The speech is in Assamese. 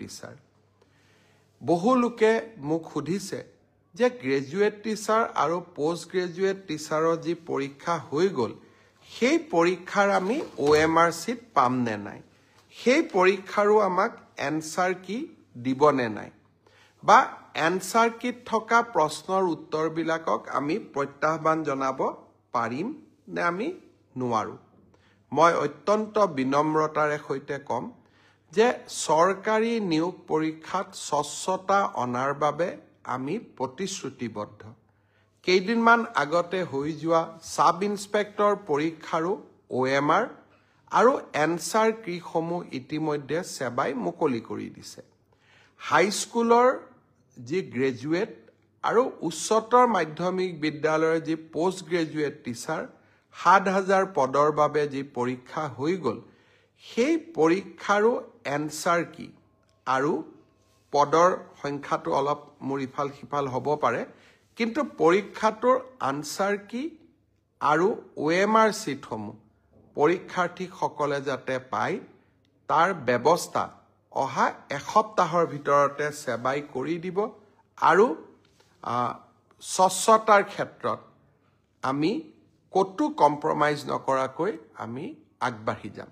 টিচাৰ বহু লোকে মোক সুধিছে যে গ্ৰেজুৱেট টিচাৰ আৰু পোষ্ট গ্ৰেজুৱেট টিচাৰৰ যি পৰীক্ষা হৈ গ'ল সেই পৰীক্ষাৰ আমি OMR চিট পাম নে নাই সেই পৰীক্ষাৰো আমাক এনসাৰ কি দিব নে নাই বা এনসাৰ কিট থকা প্ৰশ্নৰ উত্তৰবিলাকক আমি প্ৰত্যাহ্বান জনাব পাৰিম নে আমি নোৱাৰো মই অত্যন্ত বিনম্ৰতাৰে সৈতে কম যে চৰকাৰী নিয়োগ পৰীক্ষাত স্বচ্ছতা অনাৰ বাবে আমি প্ৰতিশ্ৰুতিবদ্ধ কেইদিনমান আগতে হৈ যোৱা সাব ইন্সপেক্টৰ পৰীক্ষাৰো OMR আৰু এনসাৰ কিসমূহ ইতিমধ্যে সেৱাই মুকলি কৰি দিছে হাইস্কুলৰ যি গ্ৰেজুৱেট আৰু উচ্চতৰ মাধ্যমিক বিদ্যালয়ৰ যি পোষ্ট গ্ৰেজুৱেট টিচাৰ ৭,০০০ পদৰ বাবে যি পৰীক্ষা হৈ গ'ল সেই পৰীক্ষাৰো এনসাৰ কি আৰু পদৰ সংখ্যাটো অলপ মুৰিফাল সিফাল হ'ব পাৰে কিন্তু পৰীক্ষাটোৰ আনসাৰ কি আৰু OMR চিটসমূহ পৰীক্ষাৰ্থীসকলে যাতে পায় তাৰ ব্যৱস্থা অহা এসপ্তাহৰ ভিতৰতে সেৱাই কৰি দিব আৰু স্বচ্ছতাৰ ক্ষেত্ৰত আমি কতো কম্প্ৰমাইজ নকৰাকৈ আমি আগবাঢ়ি যাম